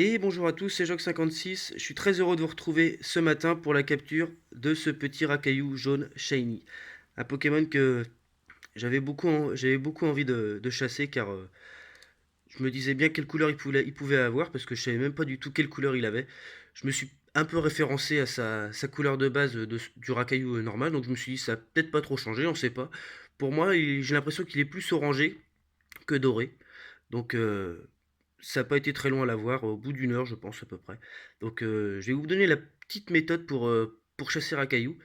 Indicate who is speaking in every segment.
Speaker 1: Et bonjour à tous, c'est Jock56. Je suis très heureux de vous retrouver ce matin pour la capture de ce petit racaillou jaune shiny. Un Pokémon que j'avais beaucoup envie de chasser car je me disais bien quelle couleur il pouvait avoir parce que je savais même pas du tout quelle couleur il avait. Je me suis un peu référencé à sa couleur de base du racaillou normal, donc je me suis dit ça a peut-être pas trop changé, on sait pas. Pour moi, j'ai l'impression qu'il est plus orangé que doré. Donc ça n'a pas été très loin à l'avoir, au bout d'une heure je pense à peu près. Donc je vais vous donner la petite méthode pour chasser Rakaillou.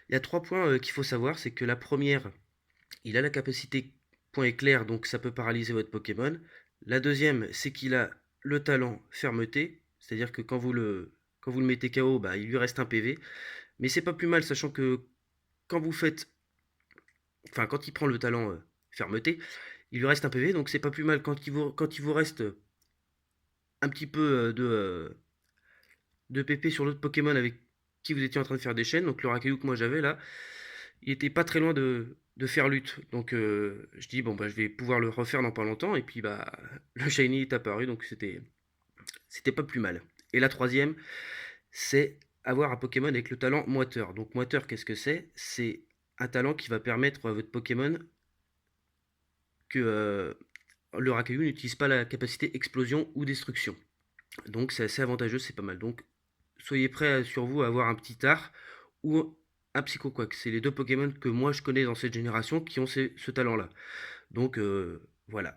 Speaker 1: Il y a 3 points qu'il faut savoir, c'est que la première, il a la capacité point éclair, donc ça peut paralyser votre Pokémon. La deuxième, c'est qu'il a le talent fermeté, c'est-à-dire que quand vous le mettez KO, bah, il lui reste un PV. Mais c'est pas plus mal, sachant que quand vous faites, enfin quand il prend le talent fermeté, il lui reste un PV, donc c'est pas plus mal quand il vous reste un petit peu de PP sur l'autre Pokémon avec qui vous étiez en train de faire des chaînes. Donc le Rakaillou que moi j'avais là, il était pas très loin de faire lutte. Donc je dis bon bah je vais pouvoir le refaire dans pas longtemps. Et puis bah le Shiny est apparu, donc c'était pas plus mal. Et la troisième, c'est avoir un Pokémon avec le talent moiteur. Donc moiteur, qu'est-ce que c'est? C'est un talent qui va permettre à votre Pokémon que le Rakaillou n'utilise pas la capacité explosion ou destruction. Donc c'est assez avantageux, c'est pas mal. Donc soyez prêts sur vous à avoir un petit art ou un Psychoquack. C'est les deux Pokémon que moi je connais dans cette génération qui ont ce talent-là. Donc voilà.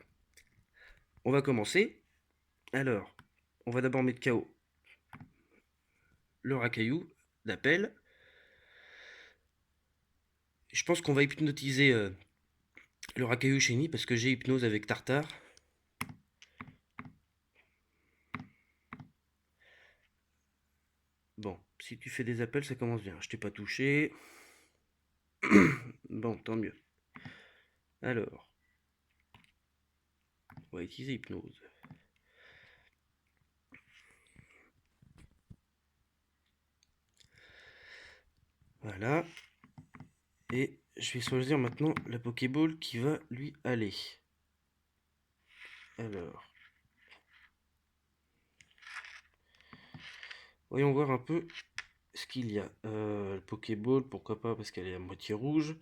Speaker 1: On va commencer. Alors, on va d'abord mettre KO le Racaillou d'appel. Je pense qu'on va hypnotiser le Racaillou Shiny parce que j'ai hypnose avec Tartare. Bon, si tu fais des appels, ça commence bien. Je t'ai pas touché. Bon, tant mieux. Alors, on va utiliser hypnose. Voilà. Et je vais choisir maintenant la Pokéball qui va lui aller. Alors, voyons voir un peu ce qu'il y a. Le Pokéball, pourquoi pas, parce qu'elle est à moitié rouge.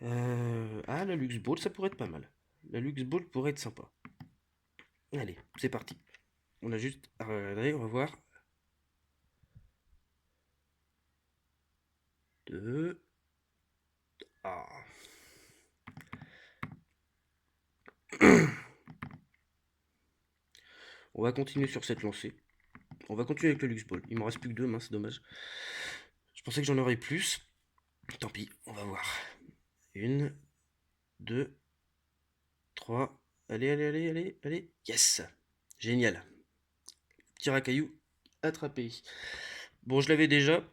Speaker 1: Ah, la Lux Ball, ça pourrait être pas mal. La Lux Ball pourrait être sympa. Allez, c'est parti. On a juste à regarder, on va voir. 2. Ah. On va continuer sur cette lancée. On va continuer avec le Lux Ball. Il me reste plus que 2 mains, c'est dommage. Je pensais que j'en aurais plus. Tant pis, on va voir. 1, 2, 3. Allez, allez, allez, allez, allez. Yes! Génial. Petit racaillou attrapé. Bon, je l'avais déjà.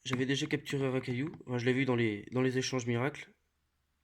Speaker 1: J'avais déjà capturé Racaillou. Enfin, je l'avais vu dans les échanges miracles.